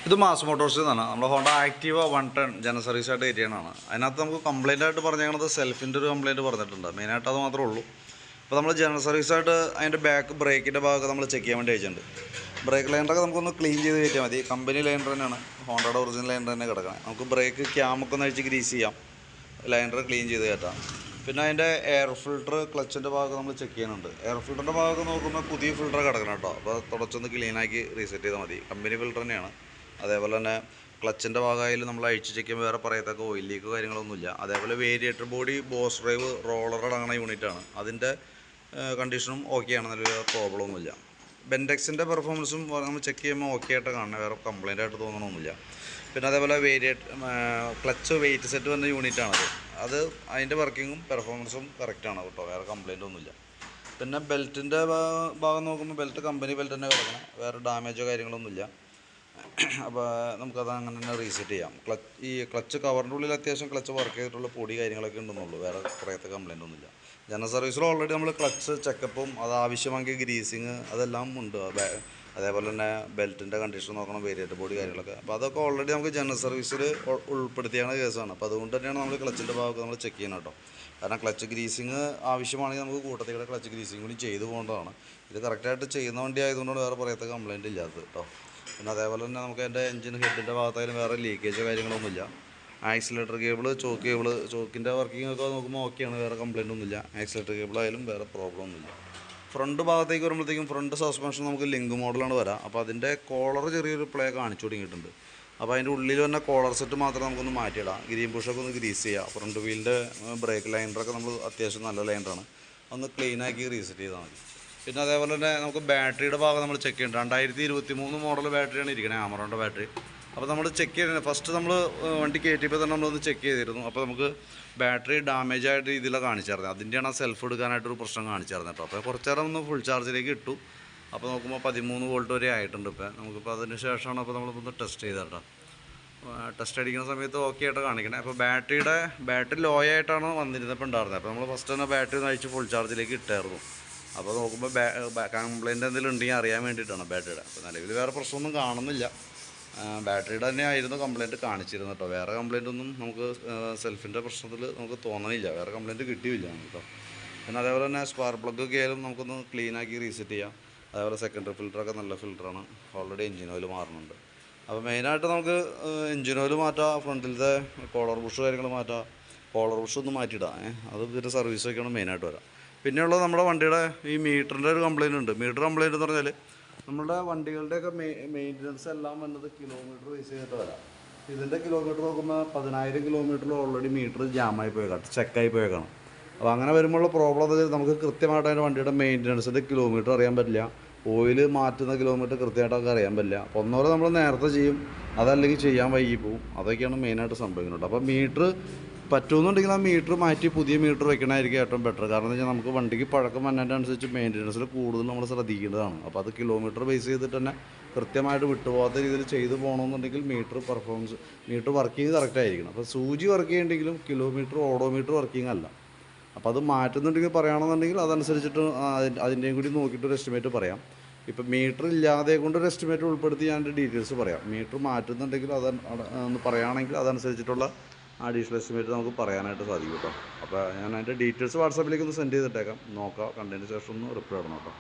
ഇത് മാസ് മോട്ടോഴ്സിൽ നിന്നാണ്. നമ്മുടെ ഹോണ്ട ആക്റ്റീവ 110 ജനറൽ സർവീസ് ആയിട്ട് ഏരിയയാണ്. അതിനകത്ത് നമുക്ക് കംപ്ലയിൻ്റ് ആയിട്ട് പറഞ്ഞേക്കുന്നത് സെൽഫിൻ്റെ ഒരു കംപ്ലയിൻറ്റ് പറഞ്ഞിട്ടുണ്ട്. മെയിനായിട്ട് അത് മാത്രമേ ഉള്ളൂ. അപ്പോൾ നമ്മൾ ജനറൽ സർവീസായിട്ട് അതിൻ്റെ ബാക്ക് ബ്രേക്കിൻ്റെ ഭാഗമൊക്കെ നമ്മൾ ചെക്ക് ചെയ്യാൻ വേണ്ടി അയച്ചിട്ടുണ്ട്. ബ്രേക്ക് ലൈനറൊക്കെ നമുക്കൊന്ന് ക്ലീൻ ചെയ്ത് കയറ്റിയാൽ മതി. കമ്പനി ലൈനർ തന്നെയാണ്, ഹോണ്ടയുടെ ഒറിജിനൽ ലൈനർ തന്നെ കിടക്കണം. നമുക്ക് ബ്രേക്ക് ക്യാമൊക്കെ ഒന്ന് അഴിച്ച് ഗ്രീസ് ചെയ്യാം, ലൈനർ ക്ലീൻ ചെയ്ത് കയറ്റാം. പിന്നെ അതിൻ്റെ എയർ ഫിൽട്ടർ ക്ലച്ചിൻ്റെ ഭാഗം നമ്മൾ ചെക്ക് ചെയ്യുന്നുണ്ട്. എയർ ഫിൽറ്ററിൻ്റെ ഭാഗമൊക്കെ നോക്കുമ്പോൾ പുതിയ ഫിൽറ്റർ കിടക്കണം കേട്ടോ. അപ്പോൾ തുടച്ചൊന്ന് ക്ലീനാക്കി റീസെറ്റ് ചെയ്താൽ മതി. കമ്പനി ഫിൽറ്റർ തന്നെയാണ്. അതേപോലെ തന്നെ ക്ലച്ചിൻ്റെ ഭാഗമായാലും നമ്മൾ അഴിച്ച് ചെക്ക് ചെയ്യുമ്പോൾ വേറെ പറയത്തക്ക ഓയിൽ ലീക്കോ കാര്യങ്ങളൊന്നുമില്ല. അതേപോലെ variator body boss drive roller അടങ്ങുന്ന യൂണിറ്റാണ്. അതിൻ്റെ കണ്ടീഷനും ഓക്കെയാണ്, നല്ല പ്രോബ്ലം ഒന്നുമില്ല. ബെൻഡെക്സിൻ്റെ പെർഫോമൻസും നമ്മൾ ചെക്ക് ചെയ്യുമ്പോൾ ഓക്കെ ആയിട്ട് കാണണം, വേറെ കംപ്ലയിൻ്റ് ആയിട്ട് തോന്നണമൊന്നുമില്ല. പിന്നെ അതേപോലെ ക്ലച്ച് വെയിറ്റ് സെറ്റ് വന്ന യൂണിറ്റാണത്. അതിൻ്റെ വർക്കിങ്ങും പെർഫോമൻസും കറക്റ്റാണ് കേട്ടോ, വേറെ കംപ്ലയിൻ്റ് ഒന്നുമില്ല. പിന്നെ ബെൽറ്റിൻ്റെ ഭാഗം നോക്കുമ്പോൾ ബെൽറ്റ് കമ്പനി ബെൽറ്റ് തന്നെ കിടക്കണം, വേറെ ഡാമേജോ കാര്യങ്ങളൊന്നുമില്ല. അപ്പോൾ നമുക്കത് അങ്ങനെ തന്നെ റീസെറ്റ് ചെയ്യാം. ക്ലച്ച് കവറിൻ്റെ ഉള്ളിൽ അത്യാവശ്യം ക്ലച്ച് വർക്ക് ചെയ്തിട്ടുള്ള പൊടി കാര്യങ്ങളൊക്കെ ഉണ്ടെന്നുള്ളൂ, വേറെ കുറേത്തെ കംപ്ലയിൻ്റ് ഒന്നുമില്ല. ജനറൽ സർവീസിൽ ഓൾറെഡി നമ്മൾ ക്ലച്ച് ചെക്കപ്പും അത് ആവശ്യമെങ്കിൽ ഗ്രീസിങ് അതെല്ലാം ഉണ്ട്. അതേപോലെ തന്നെ ബെൽറ്റിൻ്റെ കണ്ടീഷൻ നോക്കണം, വേരിയേറ്റർ ബോഡി കാര്യങ്ങളൊക്കെ. അപ്പോൾ അതൊക്കെ ഓൾറെഡി നമുക്ക് ജനറൽ സർവീസിൽ ഉൾപ്പെടുത്തിയാണ് കേസാണ്. അപ്പോൾ അതുകൊണ്ട് തന്നെയാണ് നമ്മൾ ക്ലച്ചിൻ്റെ ഭാഗമൊക്കെ നമ്മൾ ചെക്ക് ചെയ്യണം കേട്ടോ. കാരണം ക്ലച്ച് ഗ്രീസിങ് ആവശ്യമാണെങ്കിൽ നമുക്ക് കൂട്ടത്തിലൂടെ ക്ലച്ച് ഗ്രീസിങ് കൂടി ചെയ്തു പോകേണ്ടതാണ്. ഇത് കറക്റ്റായിട്ട് ചെയ്യുന്ന വണ്ടി ആയതുകൊണ്ടാണ് വേറെ പറയത്ത കംപ്ലയിൻ്റ് ഇല്ലാത്തത് കേട്ടോ. പിന്നെ അതേപോലെ തന്നെ നമുക്ക് എൻ്റെ എഞ്ചിൻ ഹെഡിൻ്റെ ഭാഗത്തായാലും വേറെ ലീക്കേജോ കാര്യങ്ങളൊന്നുമില്ല. ആക്സിലേറ്റർ കേബിൾ, ചോക്കിൻ്റെ വർക്കിംഗ് ഒക്കെ നോക്കുമ്പോൾ ഓക്കെയാണ്, വേറെ കംപ്ലയിൻ്റ് ഒന്നുമില്ല. ആക്സിലേറ്റർ കേബിളായാലും വേറെ പ്രോബ്ലം ഒന്നുമില്ല. ഫ്രണ്ട് ഭാഗത്തേക്ക് വരുമ്പോഴത്തേക്കും ഫ്രണ്ട് സസ്പെൻഷൻ നമുക്ക് ലിങ്ക് മോഡലാണ് വരാം. അപ്പോൾ അതിൻ്റെ കോളർ ചെറിയൊരു പ്ലേ കാണിച്ചു തുടങ്ങിയിട്ടുണ്ട്. അപ്പോൾ അതിൻ്റെ ഉള്ളിൽ തന്നെ കോളർ സെറ്റ് മാത്രം നമുക്കൊന്ന് മാറ്റിയിടാം. ഗ്രീൻ പുഷൊക്കെ ഒന്ന് ഗ്രീസ് ചെയ്യുക. ഫ്രണ്ട് വീലിൻ്റെ ബ്രേക്ക് ലൈനറൊക്കെ നമ്മൾ അത്യാവശ്യം നല്ല ലൈനറാണ്, ഒന്ന് ക്ലീനാക്കി റീസെറ്റ് ചെയ്താൽ മതി. പിന്നെ അതേപോലെ തന്നെ നമുക്ക് ബാറ്ററിയുടെ ഭാഗം നമ്മൾ ചെക്ക് ചെയ്യണം. 2023 മോഡൽ ബാറ്ററിയാണ് ഇരിക്കണേ, ആമറോണിൻ്റെ ബാറ്ററി. അപ്പോൾ നമ്മൾ ചെക്ക് ചെയ്യണം. ഫസ്റ്റ് നമ്മൾ വണ്ടി കയറ്റിയപ്പോൾ തന്നെ നമ്മളൊന്ന് ചെക്ക് ചെയ്തിരുന്നു. അപ്പോൾ നമുക്ക് ബാറ്ററി ഡാമേജ് ആയിട്ട് രീതിയിലാണ് കാണിച്ചായിരുന്നത്. അതിൻ്റെയാണ് സെൽഫ് എടുക്കാനായിട്ടൊരു പ്രശ്നം കാണിച്ചായിരുന്നു കേട്ടോ. അപ്പോൾ കുറച്ച് നേരം ഒന്ന് ഫുൾ ചാർജിലേക്ക് ഇട്ടു. അപ്പോൾ നോക്കുമ്പോൾ 13 വോൾട്ട് വരെ ആയിട്ടുണ്ട്. ഇപ്പോൾ നമുക്കിപ്പോൾ അതിന് ശേഷമാണ് അപ്പോൾ നമ്മളിപ്പോൾ ടെസ്റ്റ് ചെയ്തത് കേട്ടോ. ടെസ്റ്റ് അടിക്കുന്ന സമയത്ത് ഓക്കെ ആയിട്ട് കാണിക്കണേ. അപ്പോൾ ബാറ്ററി ലോ ആയിട്ടാണ് വന്നിരുന്നപ്പോൾ ഉണ്ടായിരുന്നത്. അപ്പോൾ നമ്മൾ ഫസ്റ്റ് തന്നെ ബാറ്ററി ഒന്ന് അഴിച്ച് ഫുൾ ചാർജിലേക്ക് ഇട്ടായിരുന്നു. അപ്പോൾ നോക്കുമ്പോൾ കംപ്ലയിൻ്റ് എന്തെങ്കിലും ഉണ്ടെങ്കിൽ അറിയാൻ വേണ്ടിയിട്ടാണ് ബാറ്ററിയുടെ. അപ്പോൾ നിലവിൽ വേറെ പ്രശ്നമൊന്നും കാണുന്നില്ല. ബാറ്ററിയുടെ തന്നെ ആയിരുന്നു കംപ്ലയിൻറ്റ് കാണിച്ചിരുന്നു കേട്ടോ. വേറെ കംപ്ലയിൻ്റ് ഒന്നും നമുക്ക് സെൽഫിൻ്റെ പ്രശ്നത്തിൽ നമുക്ക് തോന്നണില്ല, വേറെ കംപ്ലയിൻറ്റ് കിട്ടിയില്ല കേട്ടോ. പിന്നെ അതേപോലെ തന്നെ സ്പാർക്ക് പ്ലഗ് ഒക്കെ ആയാലും നമുക്കൊന്ന് ക്ലീനാക്കി റീസെറ്റ് ചെയ്യാം. അതേപോലെ സെക്കൻഡറി ഫിൽറ്ററൊക്കെ നല്ല ഫിൽറ്ററാണ്, ഓൾറെഡി എഞ്ചിൻ ഓയിൽ മാറുന്നുണ്ട്. അപ്പോൾ മെയിനായിട്ട് നമുക്ക് എഞ്ചിൻ ഓയിൽ മാറ്റാം, ഫ്രണ്ടിലത്തെ കോളർ ബുഷ് കാര്യങ്ങൾ മാറ്റാം. കോളർ ബുഷ് ഒന്ന് മാറ്റിയിടാം, അത് പിന്നെ സർവീസൊക്കെയാണ് മെയിനായിട്ട് വരാം. പിന്നെയുള്ളത് നമ്മുടെ വണ്ടിയുടെ ഈ മീറ്ററിൻ്റെ ഒരു കംപ്ലയിൻ്റ് ഉണ്ട്. മീറ്റർ കംപ്ലയിൻ്റ് എന്ന് പറഞ്ഞാൽ നമ്മുടെ വണ്ടികളുടെയൊക്കെ മെയിൻ്റനൻസ് എല്ലാം വന്നത് കിലോമീറ്റർ ബേസ് ചെയ്തിട്ട് വരാം. ഇതിൻ്റെ കിലോമീറ്റർ നോക്കുമ്പോൾ 10,000 കിലോമീറ്ററിൽ ഓൾറെഡി മീറ്റർ ജാമായി പോയേക്കാം, ചെക്കായി പോയേക്കണം. അപ്പോൾ അങ്ങനെ വരുമ്പോഴുള്ള പ്രോബ്ലം എന്ന് വെച്ചാൽ നമുക്ക് കൃത്യമായിട്ട് അതിൻ്റെ വണ്ടിയുടെ മെയിൻ്റനൻസിൻ്റെ കിലോമീറ്റർ അറിയാൻ പറ്റില്ല, ഓയിൽ മാറ്റുന്ന കിലോമീറ്റർ കൃത്യമായിട്ടൊക്കെ അറിയാൻ പറ്റില്ല. അപ്പോൾ ഒന്നോടെ നമ്മൾ നേരത്തെ ചെയ്യും, അതല്ലെങ്കിൽ ചെയ്യാൻ വൈകി പോവും. അതൊക്കെയാണ് മെയിനായിട്ട് സംഭവിക്കുന്നുണ്ട്. അപ്പോൾ മീറ്റർ പറ്റുമെന്നുണ്ടെങ്കിൽ ആ മീറ്റർ മാറ്റി പുതിയ മീറ്റർ വെക്കണമായിരിക്കും ഏറ്റവും ബെറ്റർ. കാരണം എന്ന് വെച്ചാൽ നമുക്ക് വണ്ടിക്ക് പഴക്കം വന്നതിൻ്റെ അനുസരിച്ച് മെയിൻ്റനൻസിൽ കൂടുതൽ നമ്മൾ ശ്രദ്ധിക്കേണ്ടതാണ്. അപ്പോൾ അത് കിലോമീറ്റർ ബേസ് ചെയ്തിട്ട് തന്നെ കൃത്യമായിട്ട് വിട്ടുപോകാത്ത രീതിയിൽ ചെയ്തു പോകണമെന്നുണ്ടെങ്കിൽ മീറ്റർ വർക്കിംഗ് കറക്റ്റ് ആയിരിക്കണം. അപ്പോൾ സൂചി വർക്ക് ചെയ്യുന്നുണ്ടെങ്കിലും കിലോമീറ്റർ ഓഡോമീറ്റർ വർക്കിംഗ് അല്ല. അപ്പോൾ അത് മാറ്റുന്നുണ്ടെങ്കിൽ പറയുകയാണെന്നുണ്ടെങ്കിൽ അതനുസരിച്ചിട്ട് അതിൻ്റെയും കൂടി നോക്കിയിട്ട് ഒരു എസ്റ്റിമേറ്റ് പറയാം. ഇപ്പം മീറ്റർ ഇല്ലാതെ കൊണ്ടൊരു എസ്റ്റിമേറ്റ് ഉൾപ്പെടുത്തി ഞാൻ ഡീറ്റെയിൽസ് പറയാം. മീറ്റർ മാറ്റുന്നുണ്ടെങ്കിൽ ഒന്ന് പറയുകയാണെങ്കിൽ അതനുസരിച്ചിട്ടുള്ള അഡീഷണൽ എസ്റ്റിമേറ്റ് നമുക്ക് പറയാനായിട്ട് സാധിക്കും കേട്ടോ. അപ്പോൾ ഞാൻ അതിൻ്റെ ഡീറ്റെയിൽസ് വാട്സാപ്പിലേക്ക് ഒന്ന് സെൻഡ് ചെയ്തിട്ടേക്കാം, നോക്കാം, കണ്ടതിന് ശേഷം ഒന്ന് റിപ്ലൈ ഇടണം കേട്ടോ.